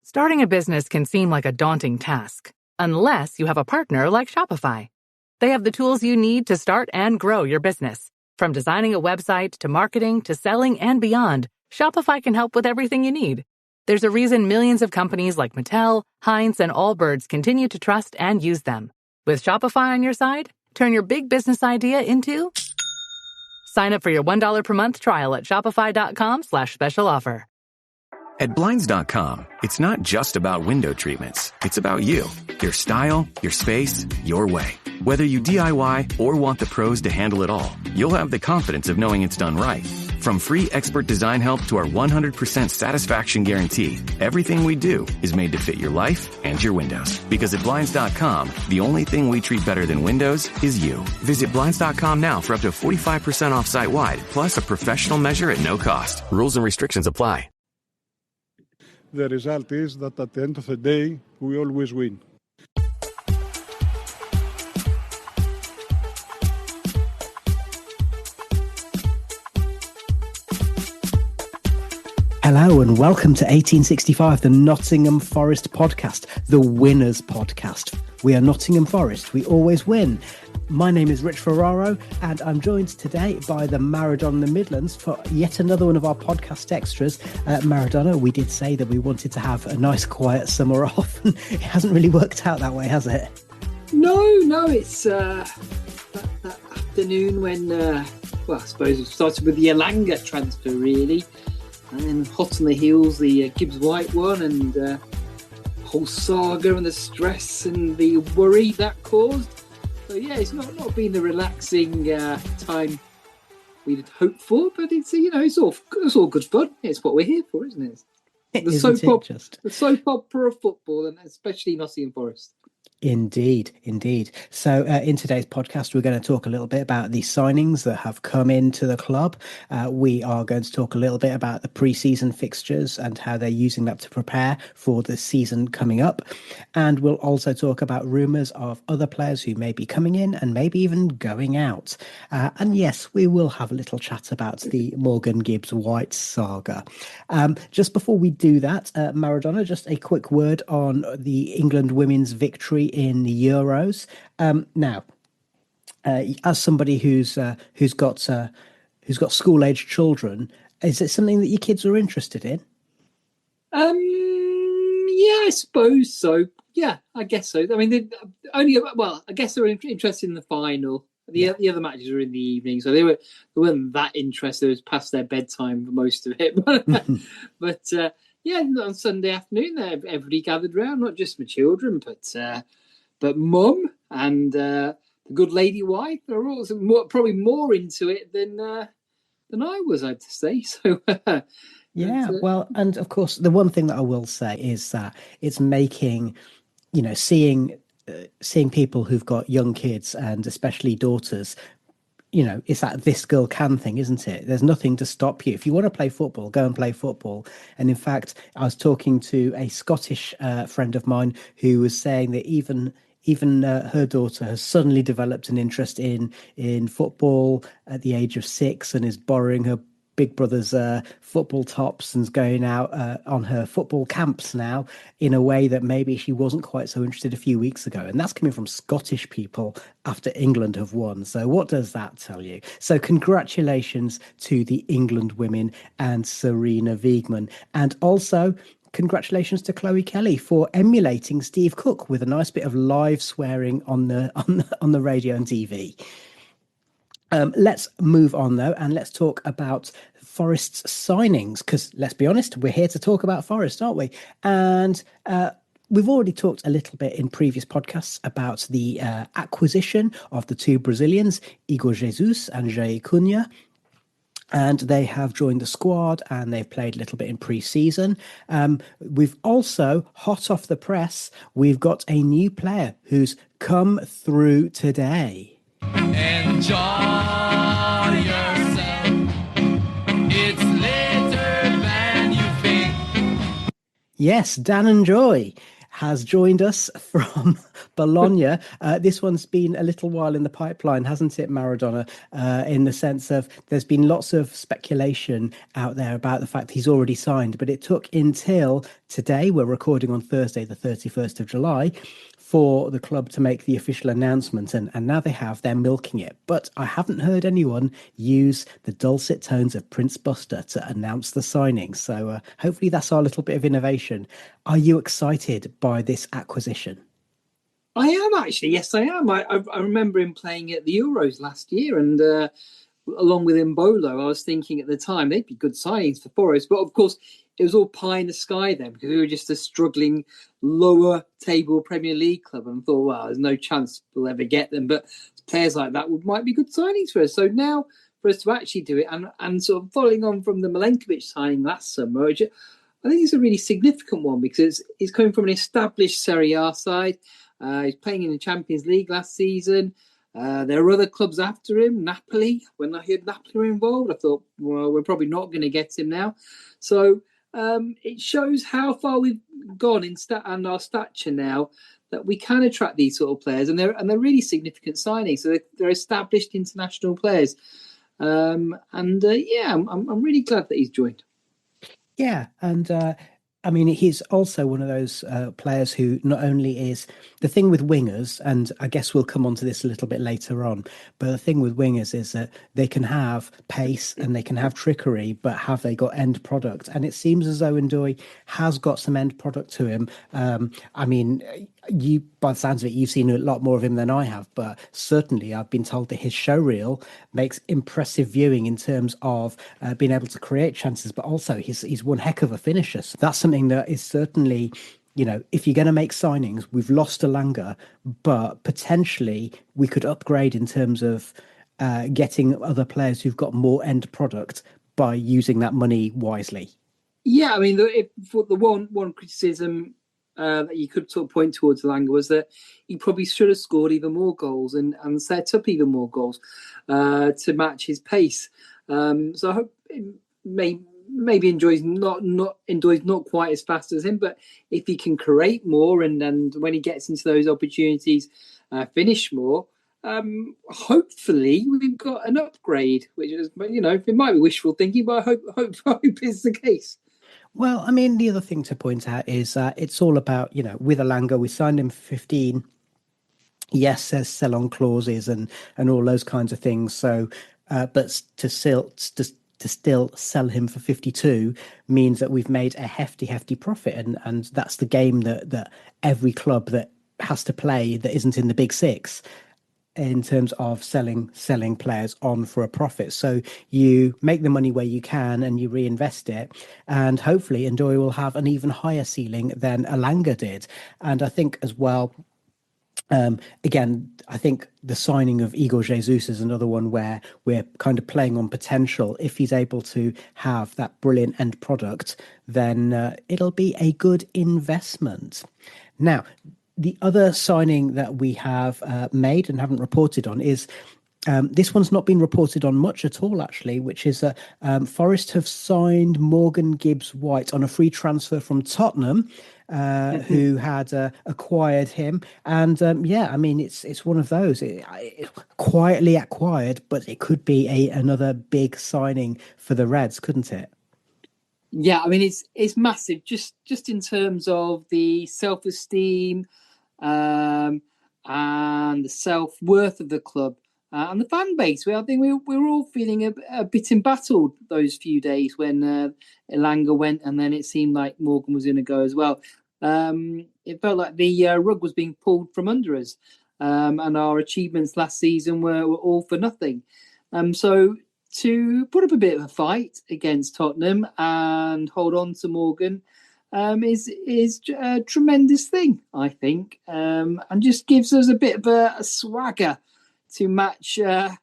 Starting a business can seem like a daunting task, unless you have a partner like Shopify. They have the tools you need to start and grow your business. From designing a website to marketing to selling and beyond, Shopify can help with everything you need. There's a reason millions of companies like Mattel, Heinz, and Allbirds continue to trust and use them. With Shopify on your side, turn your big business idea into... Sign up for your $1 per month trial at shopify.com/special offer. At Blinds.com, it's not just about window treatments. It's about you, your style, your space, your way. Whether you DIY or want the pros to handle it all, you'll have the confidence of knowing it's done right. From free expert design help to our 100% satisfaction guarantee, everything we do is made to fit your life and your windows. Because at Blinds.com, the only thing we treat better than windows is you. Visit Blinds.com now for up to 45% off site-wide, plus a professional measure at no cost. Rules and restrictions apply. The result is that at the end of the day, we always win. Hello and welcome to 1865, the Nottingham Forest podcast, the winners podcast. We are Nottingham Forest, we always win. My name is Rich Ferraro and I'm joined today by the Maradona of the Midlands for yet another one of our podcast extras. Maradona, we did say that we wanted to have a nice quiet summer off and it hasn't really worked out that way, has it? No, it's that afternoon when, I suppose it started with the Elanga transfer really. And then hot on the heels, the Gibbs White one, and the whole saga and the stress and the worry that caused. So yeah, it's not been the relaxing time we'd hoped for, but it's all good fun. It's what we're here for, isn't it? The soap opera of football, and especially Nottingham Forest. Indeed. So in today's podcast, we're going to talk a little bit about the signings that have come into the club. We are going to talk a little bit about the pre-season fixtures and how they're using that to prepare for the season coming up. And we'll also talk about rumours of other players who may be coming in and maybe even going out. And yes, we will have a little chat about the Morgan Gibbs White saga. Just before we do that, Maradona, just a quick word on the England women's victory in the Euros. Now, as somebody who's got school-age children, is it something that your kids are interested in? Yeah, I suppose so. Yeah, I guess so. I mean, I guess they were interested in the final. The other matches were in the evening, so they weren't that interested. It was past their bedtime for most of it. But yeah, on Sunday afternoon, everybody gathered round, not just my children, but mum and the good lady wife. They're also probably more into it than I was, I'd say. So yeah, well, and of course, the one thing that I will say is that it's making, seeing people who've got young kids and especially daughters, it's that this girl can thing, isn't it? There's nothing to stop you. If you want to play football, go and play football. And in fact, I was talking to a Scottish friend of mine who was saying that even her daughter has suddenly developed an interest in football at the age of 6 and is borrowing her big brother's football tops and is going out on her football camps now in a way that maybe she wasn't quite so interested a few weeks ago. And that's coming from Scottish people after England have won. So what does that tell you? So congratulations to the England women and Serena Wiegman. And also congratulations to Chloe Kelly for emulating Steve Cook with a nice bit of live swearing on the radio and TV. Let's move on, though, and let's talk about Forest's signings, because let's be honest, we're here to talk about Forest, aren't we? And we've already talked a little bit in previous podcasts about the acquisition of the two Brazilians, Igor Jesus and Jair Cunha. And they have joined the squad and they've played a little bit in pre-season. We've also, hot off the press, we've got a new player who's come through today. Enjoy yourself. It's later than you think. Yes, Dan and Joy has joined us from Bologna. This one's been a little while in the pipeline, hasn't it, Maradona? In the sense of there's been lots of speculation out there about the fact he's already signed, but it took until today. We're recording on Thursday, the 31st of July, for the club to make the official announcement. And now they have, they're milking it. But I haven't heard anyone use the dulcet tones of Prince Buster to announce the signing. So hopefully that's our little bit of innovation. Are you excited by this acquisition? I am actually. Yes, I am. I remember him playing at the Euros last year, and along with Mbolo, I was thinking at the time they'd be good signings for Forest. But of course, it was all pie in the sky then, because we were just a struggling lower table Premier League club, and I thought, well, there's no chance we'll ever get them. But players like that might be good signings for us. So now for us to actually do it, and sort of following on from the Milenkovic signing last summer, I think it's a really significant one, because it's coming from an established Serie A side. He's playing in the Champions League last season. There are other clubs after him. Napoli, when I heard Napoli were involved, I thought, well, we're probably not going to get him now. So it shows how far we've gone in and our stature now, that we can attract these sort of players, and they're really significant signings. So they're established international players, I'm really glad that he's joined. Yeah, and I mean, he's also one of those players who not only is the thing with wingers, and I guess we'll come on to this a little bit later on, but the thing with wingers is that they can have pace and they can have trickery, but have they got end product? And it seems as though Ndoye has got some end product to him. I mean, you, by the sounds of it, you've seen a lot more of him than I have, but certainly I've been told that his showreel makes impressive viewing in terms of being able to create chances, but also he's one heck of a finisher. So that's something that is certainly, if you're going to make signings, we've lost Elanga, but potentially we could upgrade in terms of getting other players who've got more end product by using that money wisely. Yeah, I mean, the one criticism that you could sort of point towards Elanga was that he probably should have scored even more goals and set up even more goals to match his pace. So I hope maybe Ndoye's not quite as fast as him, but if he can create more and when he gets into those opportunities, finish more, hopefully we've got an upgrade. Which is, it might be wishful thinking, but I hope is the case. Well, I mean, the other thing to point out is it's all about, with Elanga, we signed him for 15. Yes, there's sell-on clauses and all those kinds of things. So, but to still sell him for 52 means that we've made a hefty profit, and that's the game that every club that has to play that isn't in the big six, in terms of selling players on for a profit. So you make the money where you can and you reinvest it, and hopefully Ndoye will have an even higher ceiling than Elanga did. And I think as well, again, I think the signing of Igor Jesus is another one where we're kind of playing on potential. If he's able to have that brilliant end product, then it'll be a good investment. Now, the other signing that we have made and haven't reported on is this one's not been reported on much at all, actually, which is that Forest have signed Morgan Gibbs-White on a free transfer from Tottenham, who had acquired him. And I mean, it's one of those quietly acquired, but it could be another big signing for the Reds, couldn't it? Yeah, I mean, it's massive, just in terms of the self-esteem and the self-worth of the club and the fan base. I think we were all feeling a bit embattled those few days when Elanga went, and then it seemed like Morgan was going to go as well. It felt like the rug was being pulled from under us, and our achievements last season were all for nothing. So to put up a bit of a fight against Tottenham and hold on to Morgan is a tremendous thing, I think, and just gives us a bit of a swagger to match our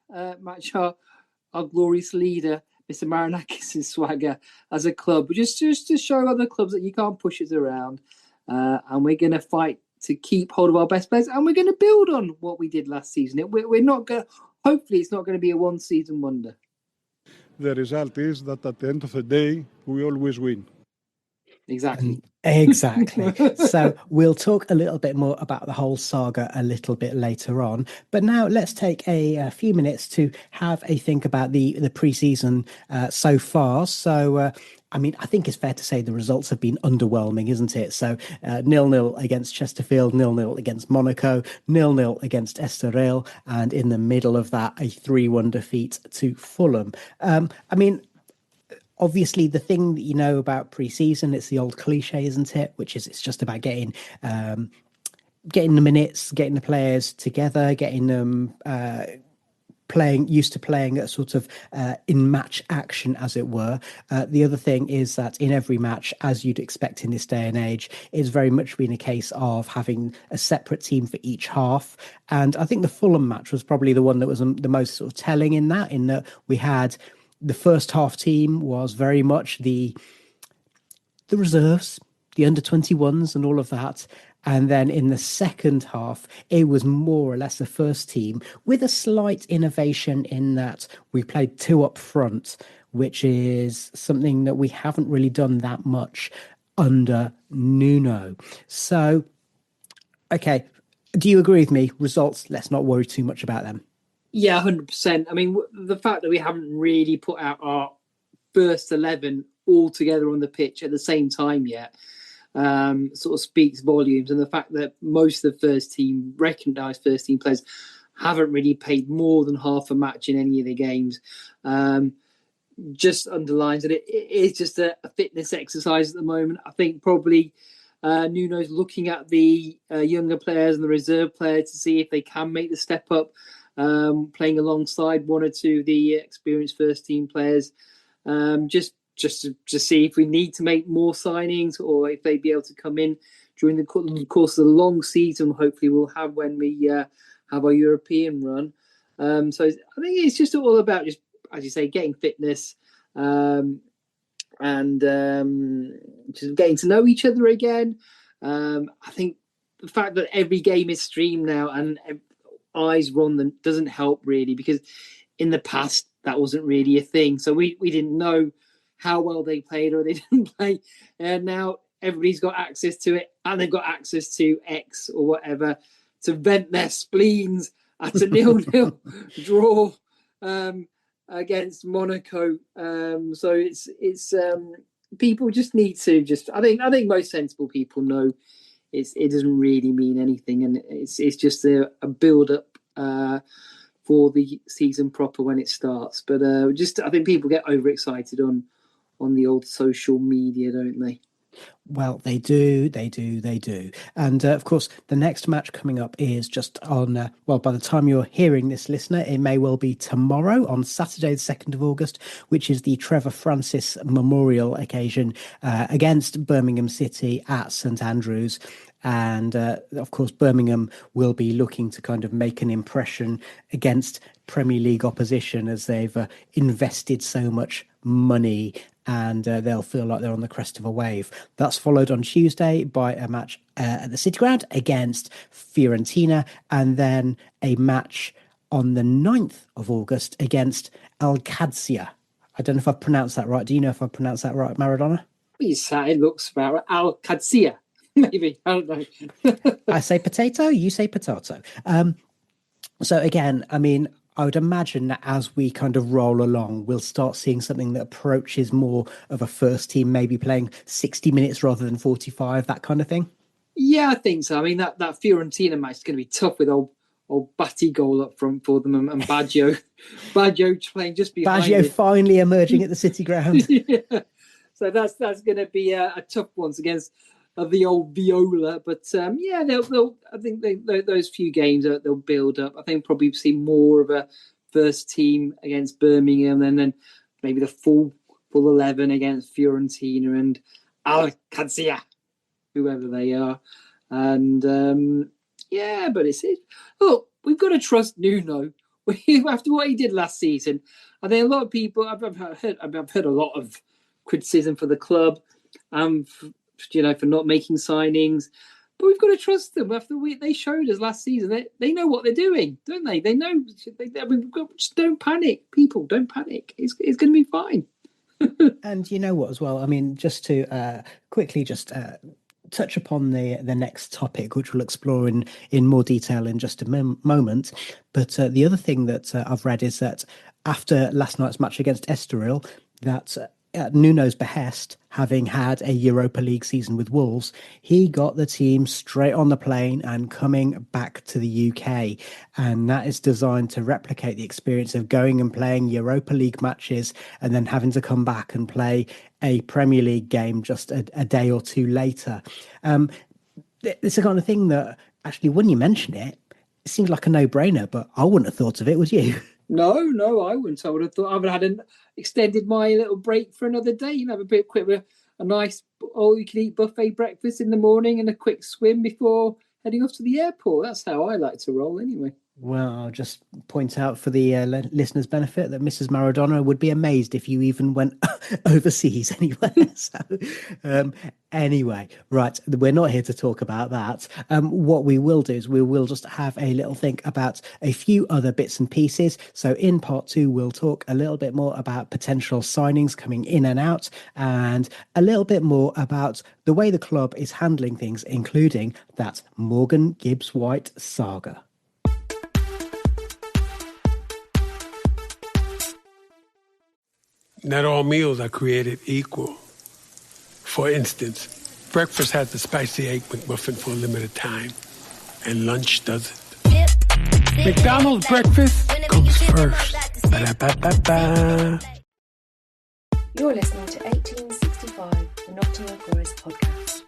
glorious leader, Mr. Marinakis' swagger as a club, just to show other clubs that you can't push us around, and we're going to fight to keep hold of our best players, and we're going to build on what we did last season. We're not going. Hopefully, it's not going to be a one-season wonder. The result is that at the end of the day, we always win. Exactly. So we'll talk a little bit more about the whole saga a little bit later on. But now let's take a few minutes to have a think about the preseason so far. So I mean, I think it's fair to say the results have been underwhelming, isn't it? So 0-0 against Chesterfield, 0-0 against Monaco, 0-0 against Estoril, and in the middle of that, a 3-1 defeat to Fulham. I mean, obviously, the thing that you know about pre-season, it's the old cliche, isn't it? Which is it's just about getting the minutes, getting the players together, getting them used to playing a sort of in match action, as it were. The other thing is that in every match, as you'd expect in this day and age, it's very much been a case of having a separate team for each half. And I think the Fulham match was probably the one that was the most sort of telling in that we had the first half team was very much the reserves, the under 21s and all of that. And then in the second half, it was more or less the first team with a slight innovation in that we played two up front, which is something that we haven't really done that much under Nuno. So, okay, do you agree with me? Results, let's not worry too much about them. Yeah, 100%. I mean, the fact that we haven't really put out our first 11 all together on the pitch at the same time yet sort of speaks volumes. And the fact that most of the first team, recognised first team players, haven't really played more than half a match in any of the games just underlines that it is just a fitness exercise at the moment. I think probably Nuno's looking at the younger players and the reserve players to see if they can make the step up, playing alongside one or two of the experienced first team players, just to see if we need to make more signings or if they'd be able to come in during the course of the long season. Hopefully we'll have when we have our European run. So I think it's just all about, just as you say, getting fitness and just getting to know each other again. I think the fact that every game is streamed now and eyes run them doesn't help really, because in the past that wasn't really a thing. So we didn't know how well they played or they didn't play. And now everybody's got access to it, and they've got access to X or whatever to vent their spleens at a 0-0 draw against Monaco. So it's people just need to I think most sensible people know it doesn't really mean anything, and it's just a build up for the season proper when it starts. But I think people get overexcited on the old social media, don't they? Well, they do. And of course, the next match coming up is just on, by the time you're hearing this, listener, it may well be tomorrow on Saturday, the 2nd of August, which is the Trevor Francis Memorial occasion against Birmingham City at St Andrews. And of course, Birmingham will be looking to kind of make an impression against Premier League opposition as they've invested so much money, and they'll feel like they're on the crest of a wave. That's followed on Tuesday by a match at the City Ground against Fiorentina, and then a match on the 9th of August against Al Qadsiya. I don't know if I've pronounced that right. Do you know if I've pronounced that right, Maradona? It looks about Al Qadsiya. Maybe, I don't know. I say potato, you say potato. So again, I mean, I would imagine that as we kind of roll along, we'll start seeing something that approaches more of a first team, maybe playing 60 minutes rather than 45, that kind of thing. Yeah, I think so. I mean, that Fiorentina match is going to be tough with old Batty goal up front for them, and Baggio playing just behind. Baggio finally emerging at the City Ground. Yeah. So that's going to be a tough one against the old Viola, but yeah, they'll. I think those few games they'll build up. I think probably see more of a first team against Birmingham, and then maybe the full 11 against Fiorentina and Al Qadsiya, whoever they are, and yeah. But look, we've got to trust Nuno after what he did last season. I think a lot of people. I've heard a lot of criticism for the club. For not making signings, but we've got to trust them. After they showed us last season, they know what they're doing, don't they? They know. Just don't panic, people. Don't panic. It's going to be fine. And you know what, as well. I mean, just to quickly touch upon the next topic, which we'll explore in more detail in just a moment. But the other thing that I've read is that after last night's match against Estoril, that at Nuno's behest, having had a Europa League season with Wolves, he got the team straight on the plane and coming back to the UK. And that is designed to replicate the experience of going and playing Europa League matches and then having to come back and play a Premier League game just a day or two later. It's the kind of thing that, actually, when you mention it, it seems like a no-brainer, but I wouldn't have thought of it, would you? No, I wouldn't. I would have thought I would have extended my little break for another day, have a bit quick, a nice all-you-can-eat buffet breakfast in the morning and a quick swim before heading off to the airport. That's how I like to roll anyway. Well, I'll just point out for the listeners' benefit that Mrs. Maradona would be amazed if you even went overseas anywhere. So, anyway, right, we're not here to talk about that. What we will do is we will just have a little think about a few other bits and pieces. So in part 2, we'll talk a little bit more about potential signings coming in and out, and a little bit more about the way the club is handling things, including that Morgan Gibbs-White saga. Not all meals are created equal. For instance, breakfast has the spicy egg McMuffin for a limited time, and lunch doesn't. McDonald's breakfast comes first. Ba-da-ba-ba-ba. You're listening to 1865, the Nottingham Forest podcast.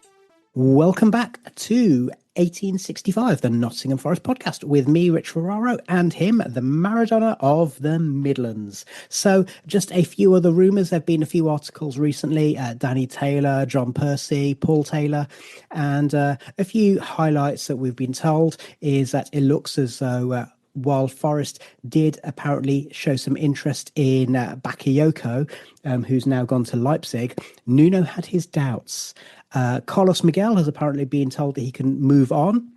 Welcome back to 1865, the Nottingham Forest podcast, with me, Rich Ferraro, and him, the Maradona of the Midlands. So just a few other rumours. There have been a few articles recently, Danny Taylor, John Percy, Paul Taylor, and a few highlights that we've been told is that it looks as though while Forest did apparently show some interest in Bakayoko, who's now gone to Leipzig, Nuno had his doubts. Carlos Miguel has apparently been told that he can move on.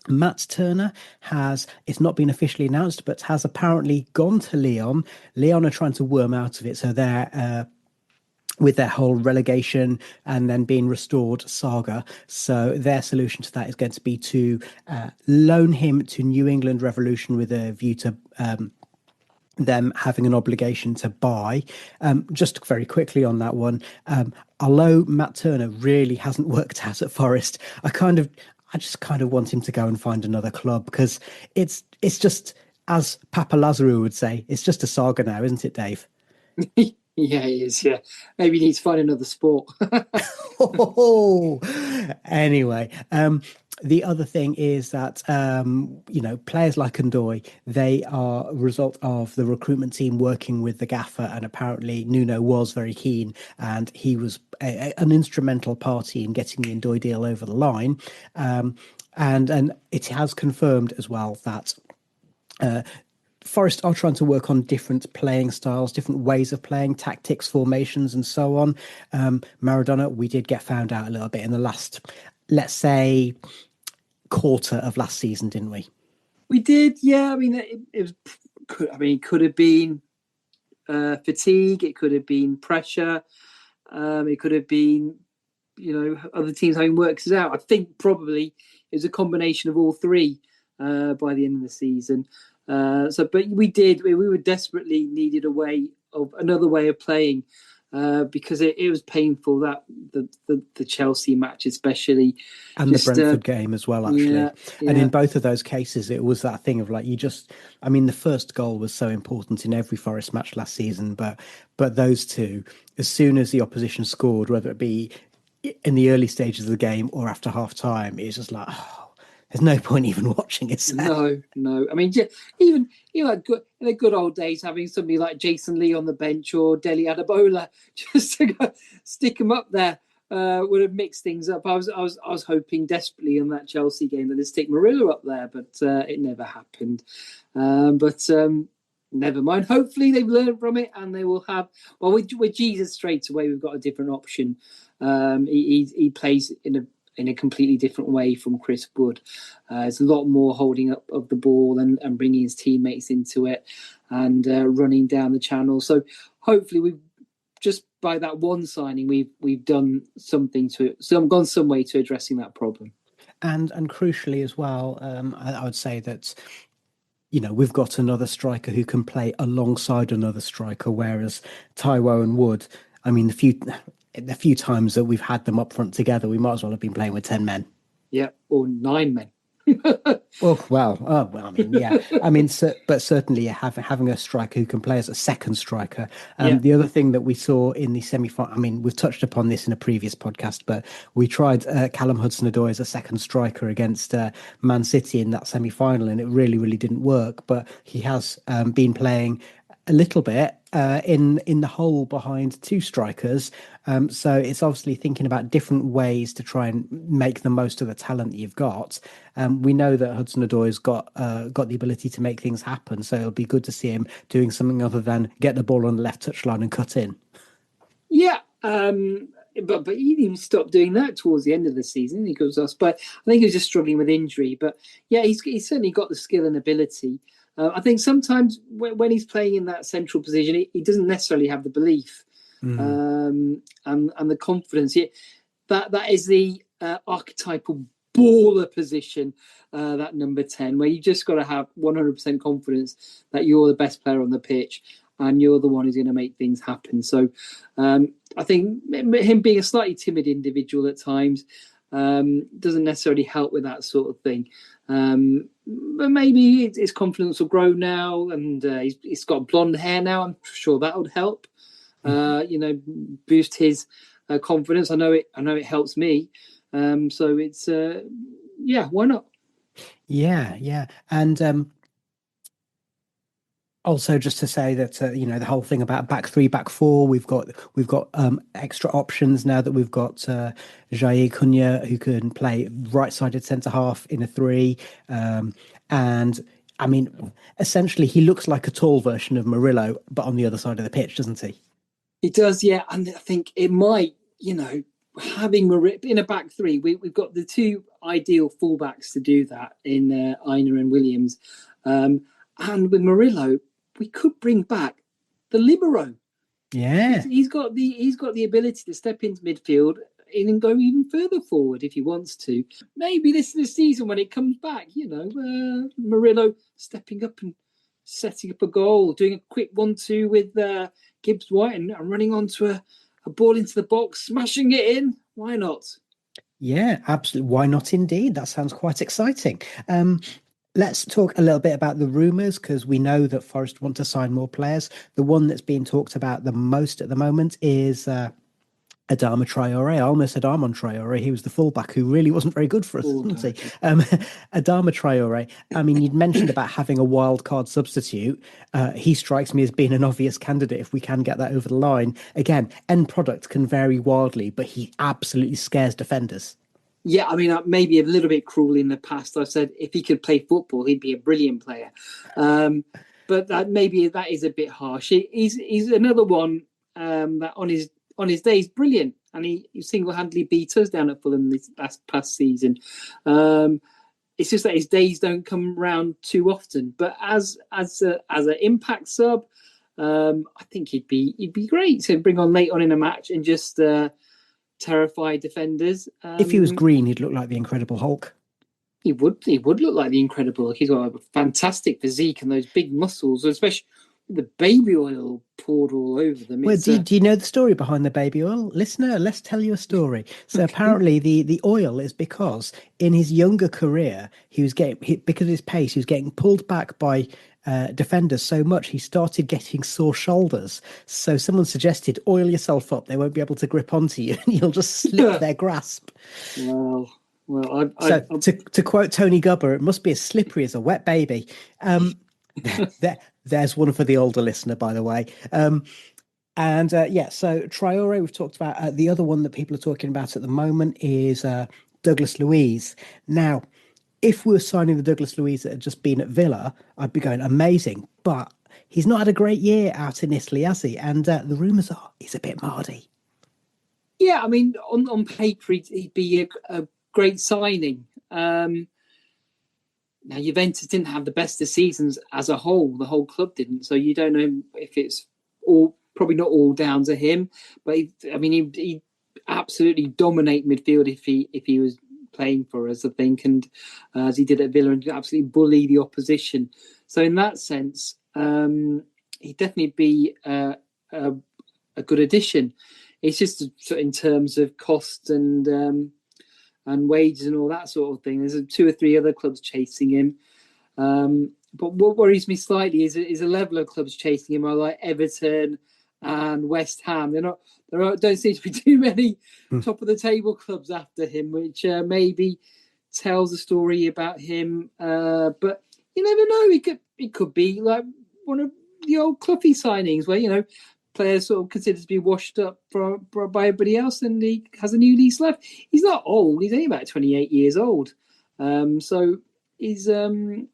Matt Turner it's not been officially announced, but has apparently gone to Lyon. Lyon are trying to worm out of it, so they're with their whole relegation and then being restored saga. So their solution to that is going to be to loan him to New England Revolution with a view to them having an obligation to buy. Just very quickly on that one, although Matt Turner really hasn't worked out at Forest, I just kind of want him to go and find another club, because it's just, as Papa Lazarou would say, it's just a saga now, isn't it, Dave? Yeah, it is. Yeah, maybe he needs to find another sport. Anyway, the other thing is that players like Ndoye, they are a result of the recruitment team working with the gaffer, and apparently Nuno was very keen, and he was an instrumental party in getting the Ndoye deal over the line. And it has confirmed as well that Forest are trying to work on different playing styles, different ways of playing, tactics, formations, and so on. Maradona, we did get found out a little bit in the last, let's say, quarter of last season, didn't we? We did, yeah. I mean, it could have been fatigue. It could have been pressure. It could have been, other teams having worked it out. I think probably it was a combination of all three by the end of the season. But we were desperately needed another way of playing, because it was painful, that the Chelsea match especially, and the Brentford game as well, actually. Yeah. And in both of those cases, it was that thing of like, the first goal was so important in every Forest match last season, but those two, as soon as the opposition scored, whether it be in the early stages of the game or after half time, it's just like, there's no point even watching it. No. I mean, even in the good old days, having somebody like Jason Lee on the bench or Dele Adebola just to go stick him up there would have mixed things up. I was hoping desperately on that Chelsea game that they'd stick Murillo up there, but it never happened. Never mind. Hopefully they've learned from it, and they will have. Well, with Jesus straight away, we've got a different option. He plays in a completely different way from Chris Wood. There's a lot more holding up of the ball and bringing his teammates into it and running down the channel. So hopefully we've just by that one signing, we've done something gone some way to addressing that problem. And crucially as well, I would say that, we've got another striker who can play alongside another striker, whereas Taiwo and Wood, I mean, the few times that we've had them up front together, we might as well have been playing with 10 men. Yeah, or 9 men. I mean, yeah. I mean, but certainly having a striker who can play as a second striker. The other thing that we saw in the semi-final, I mean, we've touched upon this in a previous podcast, but we tried Callum Hudson-Odoi as a second striker against Man City in that semi-final, and it really, really didn't work. But he has been playing a little bit in the hole behind two strikers. So it's obviously thinking about different ways to try and make the most of the talent that you've got. We know that Hudson-Odoi's got the ability to make things happen, so it'll be good to see him doing something other than get the ball on the left touchline and cut in. Yeah, but he didn't stop doing that towards the end of the season. He goes us, but I think he was just struggling with injury. But yeah, he's certainly got the skill and ability. I think sometimes when he's playing in that central position, he doesn't necessarily have the belief and the confidence. That is the archetypal baller position, that number 10, where you just got to have 100% confidence that you're the best player on the pitch and you're the one who's going to make things happen. So I think him being a slightly timid individual at times doesn't necessarily help with that sort of thing. But maybe his confidence will grow now, and he's got blonde hair now. I'm sure that would help. Boost his confidence. I know it helps me. So it's why not? Yeah. And also, just to say that the whole thing about back three, back four, we've got extra options now that we've got Jair Cunha, who can play right-sided centre half in a three, and I mean, essentially, he looks like a tall version of Murillo, but on the other side of the pitch, doesn't he? He does, yeah. And I think it might, having Murillo in a back three, we've got the two ideal fullbacks to do that in Aina and Williams, and with Murillo, we could bring back the libero. Yeah, he's got the ability to step into midfield and go even further forward if he wants to. Maybe this is the season when it comes back. Murillo stepping up and setting up a goal, doing a quick 1-2 with Gibbs White and running onto a ball into the box, smashing it in. Why not? Yeah, absolutely. Why not? Indeed, that sounds quite exciting. Let's talk a little bit about the rumours, because we know that Forest want to sign more players. The one that's being talked about the most at the moment is Adama Traore. I almost said Armand Traore. He was the fullback who really wasn't very good for us, wasn't he? Adama Traore. I mean, you'd mentioned about having a wild card substitute. He strikes me as being an obvious candidate if we can get that over the line. Again, end product can vary wildly, but he absolutely scares defenders. Yeah, I mean, maybe a little bit cruel in the past. I've said if he could play football, he'd be a brilliant player. But that is a bit harsh. He's another one that on his day is brilliant, and he single-handedly beat us down at Fulham this past season. It's just that his days don't come round too often. But as an impact sub, I think he'd be great to bring on late on in a match and just terrify defenders. If he was green, he'd look like the Incredible Hulk. He would look like the Incredible Hulk. He's got a fantastic physique and those big muscles, especially the baby oil poured all over them. Well, do you know the story behind the baby oil? Listener, let's tell you a story. So apparently the oil is because in his younger career, because of his pace, he was getting pulled back by defenders so much he started getting sore shoulders. So someone suggested, oil yourself up. They won't be able to grip onto you and you'll just slip their grasp. Well, to quote Tony Gubba, it must be as slippery as a wet baby. There's one for the older listener, by the way. So Traore, we've talked about. The other one that people are talking about at the moment is Douglas Luiz. Now, if we were signing the Douglas Luiz that had just been at Villa, I'd be going, amazing. But he's not had a great year out in Italy, has he? And the rumours are he's a bit mardy. Yeah, I mean, on paper, he'd be a great signing. Now, Juventus didn't have the best of seasons as a whole. The whole club didn't. So you don't know if it's probably not all down to him. But he'd absolutely dominate midfield if he was playing for us, I think, and as he did at Villa, and absolutely bully the opposition. So in that sense, he'd definitely be a a good addition. It's just in terms of cost and wages and all that sort of thing. There's 2 or 3 other clubs chasing him. But what worries me slightly is a level of clubs chasing him are like Everton and West Ham. Don't seem to be too many top of the table clubs after him, which maybe tells a story about him. But you never know. It could be like one of the old Cloughie signings where players sort of considered to be washed up by everybody else, and he has a new lease left. He's not old; he's only about 28 years old. So he's when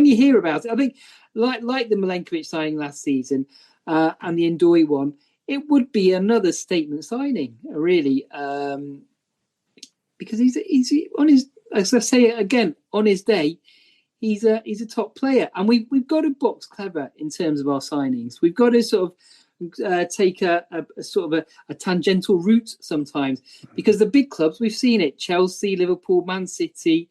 you hear about it, I think like the Milenkovic signing last season and the Ndoye one, it would be another statement signing, really, because he's on his, as I say again, on his day. He's a top player, and we've got to box clever in terms of our signings. We've got to sort of take a sort of a tangential route sometimes, because the big clubs, we've seen it: Chelsea, Liverpool, Man City,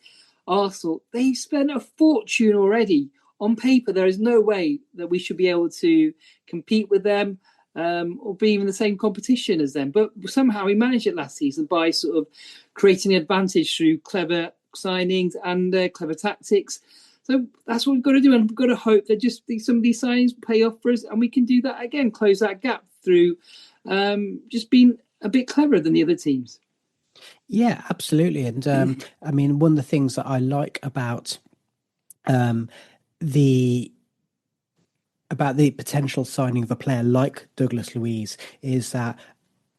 Arsenal. They've spent a fortune already. On paper, there is no way that we should be able to compete with them or be in the same competition as them. But somehow we managed it last season by sort of creating an advantage through clever signings and clever tactics. So that's what we've got to do, and we've got to hope that just some of these signings will pay off for us, and we can do that again, close that gap through just being a bit cleverer than the other teams. Yeah, absolutely. And I mean, one of the things that I like about the potential signing of a player like Douglas Luiz is that,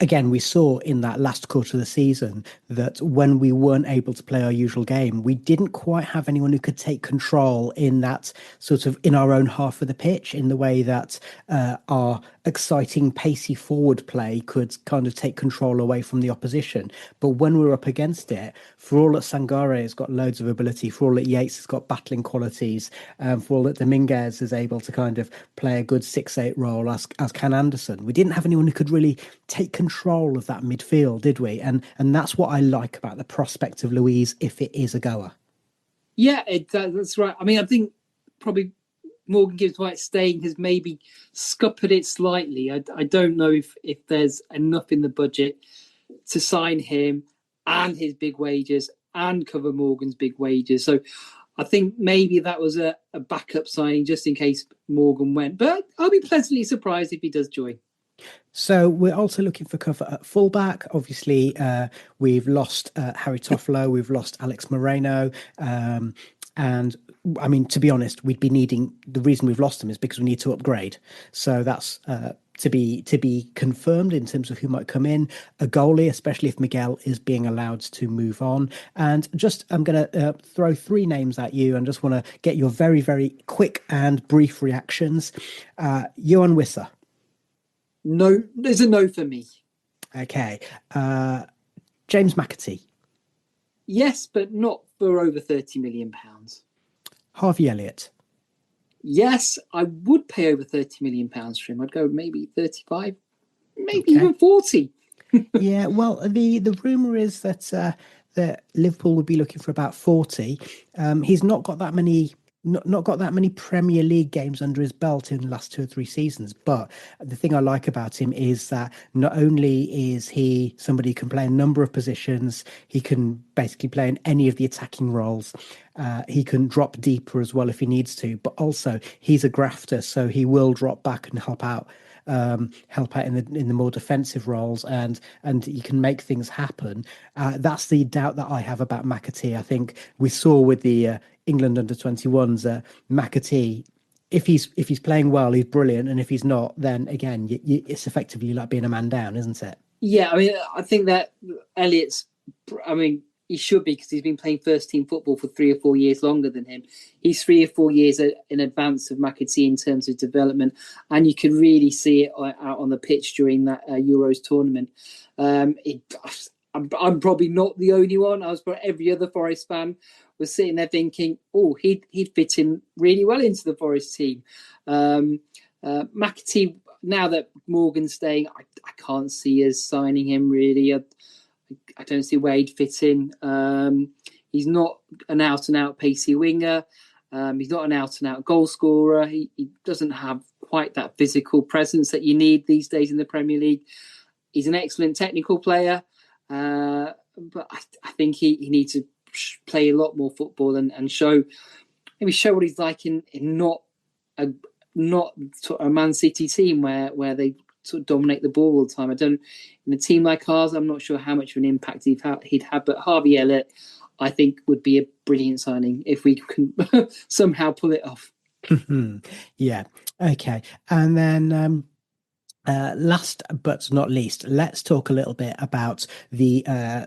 again, we saw in that last quarter of the season that when we weren't able to play our usual game, we didn't quite have anyone who could take control in that sort of in our own half of the pitch, in the way that our exciting, pacey forward play could kind of take control away from the opposition. But when we're up against it, for all that Sangare has got loads of ability, for all that Yates has got battling qualities, for all that Dominguez is able to kind of play a good 6-8 role as can Anderson, we didn't have anyone who could really take control of that midfield, did we? And that's what I like about the prospect of Luiz if it is a goer. Yeah, that's right. I mean, I think probably Morgan Gibbs-White staying has maybe scuppered it slightly. I don't know if there's enough in the budget to sign him and his big wages and cover Morgan's big wages. So I think maybe that was a backup signing just in case Morgan went. But I'll be pleasantly surprised if he does join. So we're also looking for cover at fullback. Obviously, we've lost Harry Toffolo, we've lost Alex Moreno, and I mean, to be honest, we'd be needing. The reason we've lost them is because we need to upgrade. So that's to be confirmed in terms of who might come in. A goalie, especially if Miguel is being allowed to move on. And just, I'm going to throw 3 names at you and just want to get your very, very quick and brief reactions. Johan Wissa. No, there's a no for me. Okay. James McAtee. Yes, but not for over £30 million. Harvey Elliott. Yes, I would pay over £30 million for him. I'd go maybe 35, maybe even 40. Yeah, well, the rumour is that Liverpool would be looking for about 40. He's not got that many. Not got that many Premier League games under his belt in the last 2 or 3 seasons. But the thing I like about him is that not only is he somebody who can play a number of positions, he can basically play in any of the attacking roles. He can drop deeper as well if he needs to. But also, he's a grafter, so he will drop back and help out in the more defensive roles, and you can make things happen. That's the doubt that I have about McAtee. I think we saw with the England under-21s, McAtee, if he's playing well, he's brilliant, and if he's not, then again, it's effectively like being a man down, isn't it? Yeah, I mean, I think that Elliott's, I mean, he should be, because he's been playing first team football for 3 or 4 years longer than him. He's 3 or 4 years in advance of McAtee in terms of development, and you could really see it out on the pitch during that Euros tournament. I'm probably not the only one. I was probably every other Forest fan was sitting there thinking, oh, he'd fit in really well into the Forest team. McAtee, now that Morgan's staying, I can't see us signing him really. I don't see where he'd fit in. He's not an out-and-out pacey winger. He's not an out-and-out goal scorer. He doesn't have quite that physical presence that you need these days in the Premier League. He's an excellent technical player, but I think he needs to play a lot more football and show what he's like in not sort of a Man City team where they sort of dominate the ball all the time. In a team like ours, I'm not sure how much of an impact he'd have, but Harvey Elliott, I think, would be a brilliant signing if we can somehow pull it off. Yeah. Okay. And then last but not least, let's talk a little bit about the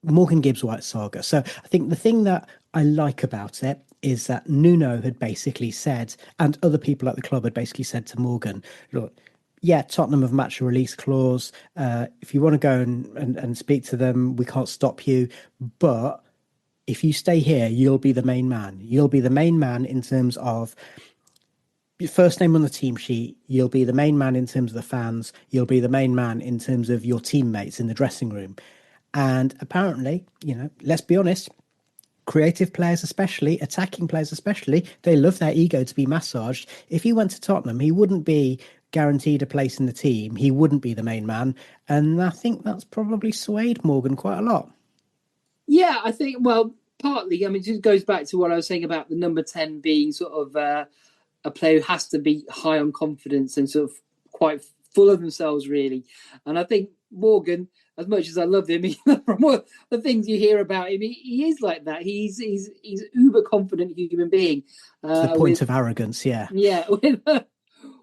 Morgan Gibbs-White saga. So I think the thing that I like about it is that Nuno had basically said, and other people at the club had basically said to Morgan, look, yeah, Tottenham have matched a release clause. If you want to go and speak to them, we can't stop you. But if you stay here, you'll be the main man. You'll be the main man in terms of your first name on the team sheet. You'll be the main man in terms of the fans. You'll be the main man in terms of your teammates in the dressing room. And apparently, let's be honest, creative players especially, attacking players especially, they love their ego to be massaged. If he went to Tottenham, he wouldn't be guaranteed a place in the team. He wouldn't be the main man. And I think that's probably swayed Morgan quite a lot. Yeah, I think, well, partly. I mean, it just goes back to what I was saying about the number 10 being sort of a player who has to be high on confidence and sort of quite full of themselves, really. And I think Morgan, as much as I love him, from what the things you hear about him, he is like that. He's uber confident human being. To the point of arrogance, yeah. Yeah,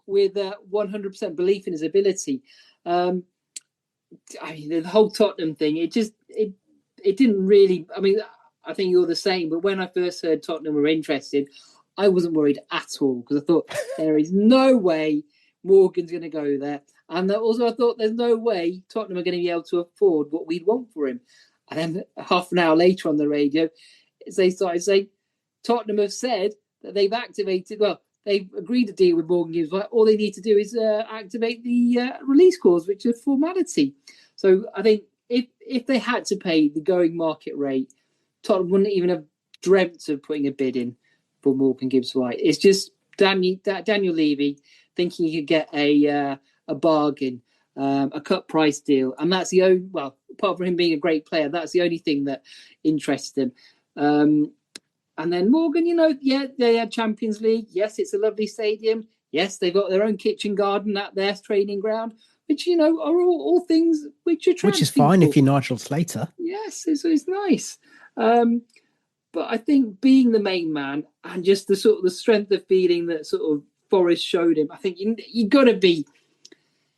with 100% belief in his ability. I mean, the whole Tottenham thing, it didn't really. I mean, I think you're the same. But when I first heard Tottenham were interested, I wasn't worried at all because I thought there is no way Morgan's going to go there. And also I thought there's no way Tottenham are going to be able to afford what we'd want for him. And then half an hour later on the radio, they started saying Tottenham have said that they've agreed to deal with Morgan Gibbs. All they need to do is activate the release clause, which is a formality. So I think if they had to pay the going market rate, Tottenham wouldn't even have dreamt of putting a bid in for Morgan Gibbs-White. It's just Daniel Levy thinking he could get a bargain, a cut price deal, and that's the only. Well, apart from him being a great player, that's the only thing that interests him. And then Morgan, they had Champions League. Yes, it's a lovely stadium. Yes, they've got their own kitchen garden at their training ground, which are all things which attract. Which is fine if you're Nigel Slater. Yes, it's nice. But I think being the main man and just the sort of the strength of feeling that sort of Forest showed him, I think you got to be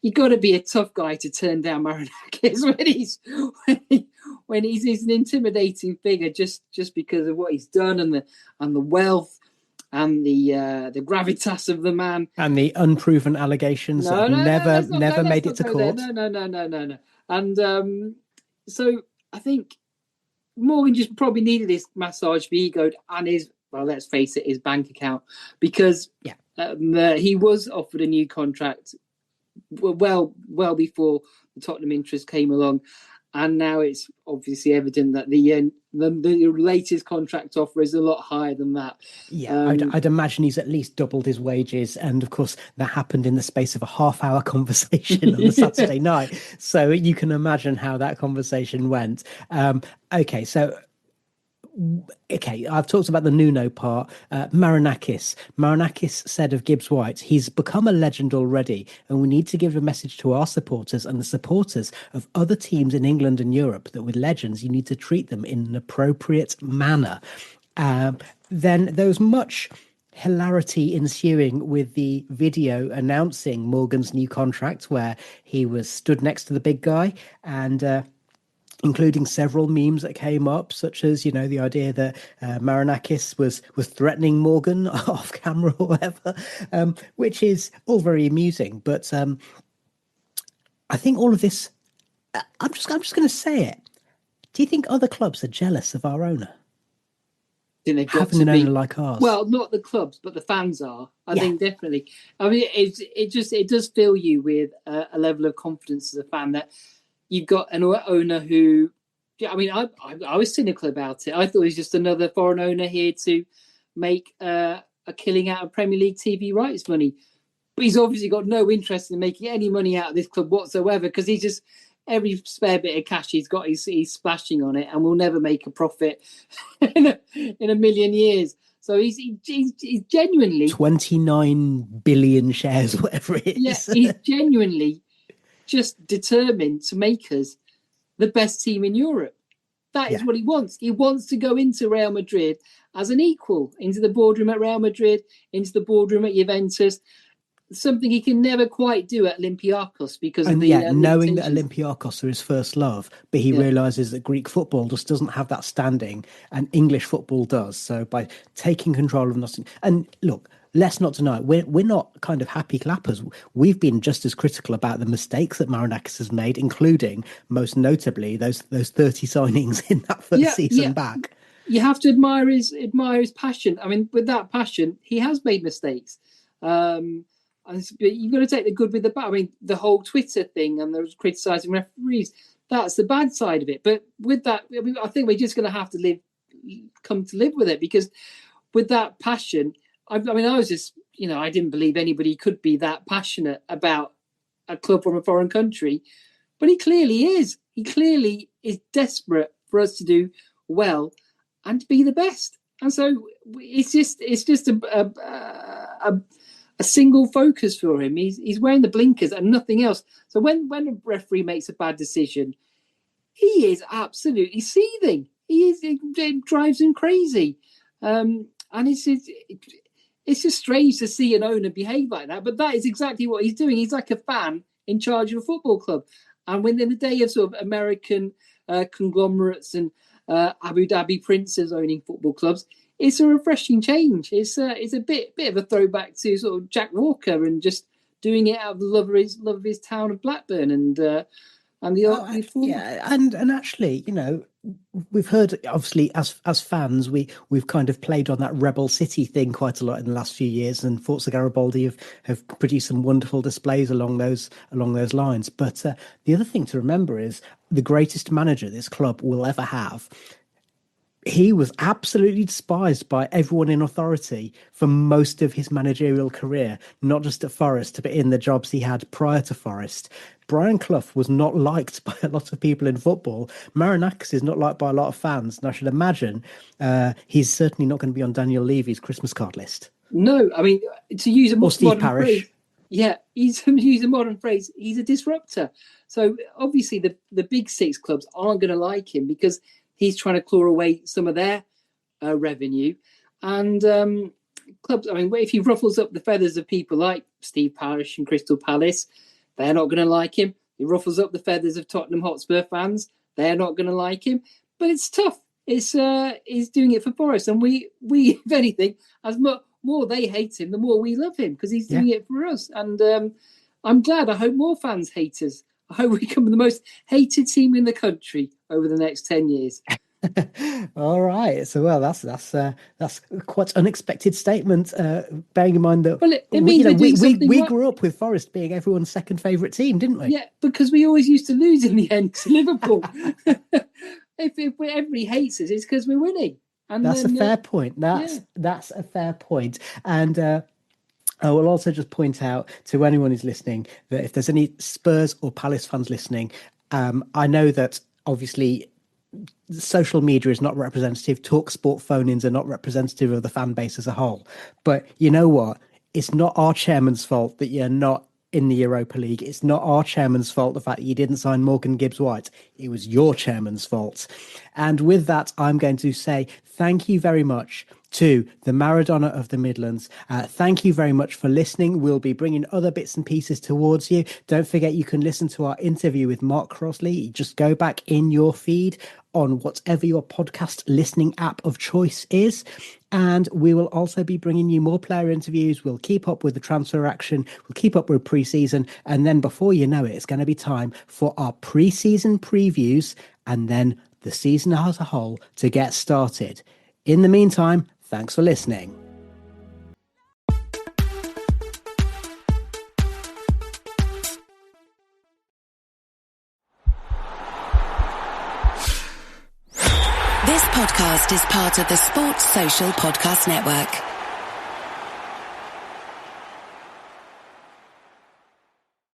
a tough guy to turn down Marinakis when he's an intimidating figure just because of what he's done and the wealth and the gravitas of the man and the unproven allegations that never made it to court. No. And so I think Morgan just probably needed this massage for ego and let's face it, his bank account, because he was offered a new contract well before the Tottenham interest came along, and now it's obviously evident that the latest contract offer is a lot higher than that. Yeah, I'd imagine he's at least doubled his wages, and of course that happened in the space of a half-hour conversation on the Saturday night. So you can imagine how that conversation went. Okay, I've talked about the Nuno part. Marinakis said of Gibbs-White, he's become a legend already, and we need to give a message to our supporters and the supporters of other teams in England and Europe that with legends, you need to treat them in an appropriate manner. Then there was much hilarity ensuing with the video announcing Morgan's new contract, where he was stood next to the big guy and including several memes that came up, such as, the idea that Marinakis was threatening Morgan off camera or whatever, which is all very amusing. But I think all of this, I'm just going to say it. Do you think other clubs are jealous of our owner? Having an owner like ours? Well, not the clubs, but the fans are. I think definitely. I mean, it does fill you with a level of confidence as a fan that you've got an owner who, I mean, I was cynical about it. I thought he was just another foreign owner here to make a killing out of Premier League TV rights money. But he's obviously got no interest in making any money out of this club whatsoever, because he's just, every spare bit of cash he's got, he's splashing on it, and will never make a profit in a million years. So he's genuinely 29 billion shares, whatever it is. Yeah, he's genuinely just determined to make us the best team in Europe. That is what he wants. He wants to go into Real Madrid as an equal, into the boardroom at Real Madrid, into the boardroom at Juventus. Something he can never quite do at Olympiacos because of the knowing that Olympiacos are his first love, but he realises that Greek football just doesn't have that standing, and English football does. So by taking control of Nottingham, and look, let's not deny it, we're not kind of happy clappers. We've been just as critical about the mistakes that Marinakis has made, including most notably those 30 signings in that first season back. You have to admire his passion. I mean, with that passion, he has made mistakes. You've got to take the good with the bad. I mean, the whole Twitter thing and those criticising referees, that's the bad side of it. But with that, I think we're just going to have to come to live with it, because with that passion, I was just, I didn't believe anybody could be that passionate about a club from a foreign country, but he clearly is. He clearly is desperate for us to do well and to be the best. And so it's just a single focus for him. He's wearing the blinkers and nothing else. So when a referee makes a bad decision, he is absolutely seething. It drives him crazy. And it's just strange to see an owner behave like that. But that is exactly what he's doing. He's like a fan in charge of a football club. And when in the day of sort of American conglomerates and Abu Dhabi princes owning football clubs, it's a refreshing change. It's a bit of a throwback to sort of Jack Walker and just doing it out of the love of his town of Blackburn and the and actually, we've heard, obviously, as fans, we've kind of played on that Rebel City thing quite a lot in the last few years, and Forza Garibaldi have produced some wonderful displays along those lines. But the other thing to remember is the greatest manager this club will ever have. He was absolutely despised by everyone in authority for most of his managerial career, not just at Forest, but in the jobs he had prior to Forest. Brian Clough was not liked by a lot of people in football. Marinakis is not liked by a lot of fans, and I should imagine he's certainly not going to be on Daniel Levy's Christmas card list. No, I mean, to use a modern phrase, use a modern phrase, he's a disruptor. So obviously the big six clubs aren't going to like him because he's trying to claw away some of their revenue. And clubs, I mean, if he ruffles up the feathers of people like Steve Parish and Crystal Palace, they're not going to like him. He ruffles up the feathers of Tottenham Hotspur fans, they're not going to like him. But it's tough. He's doing it for Forest. And we if anything, as more they hate him, the more we love him, because he's doing it for us. And I'm glad. I hope more fans hate us. I hope we become the most hated team in the country over the next 10 years. All right. So, well, that's quite an unexpected statement, bearing in mind that it means we grew up with Forest being everyone's second favourite team, didn't we? Yeah, because we always used to lose in the end to Liverpool. if everybody hates us, it's because we're winning. And that's a fair point. That's a fair point. And I will also just point out to anyone who's listening that if there's any Spurs or Palace fans listening, I know that obviously social media is not representative. TalkSport phone-ins are not representative of the fan base as a whole. But you know what? It's not our chairman's fault that you're not in the Europa League. It's not our chairman's fault the fact that you didn't sign Morgan Gibbs-White. It was your chairman's fault. And with that, I'm going to say thank you very much to the Maradona of the Midlands. Thank you very much for listening. We'll be bringing other bits and pieces towards you. Don't forget you can listen to our interview with Mark Crossley. Just go back in your feed on whatever your podcast listening app of choice is. And we will also be bringing you more player interviews. We'll keep up with the transfer action. We'll keep up with pre-season. And then before you know it, it's going to be time for our pre-season previews and then the season as a whole to get started. In the meantime, thanks for listening. This podcast is part of the Sports Social Podcast Network.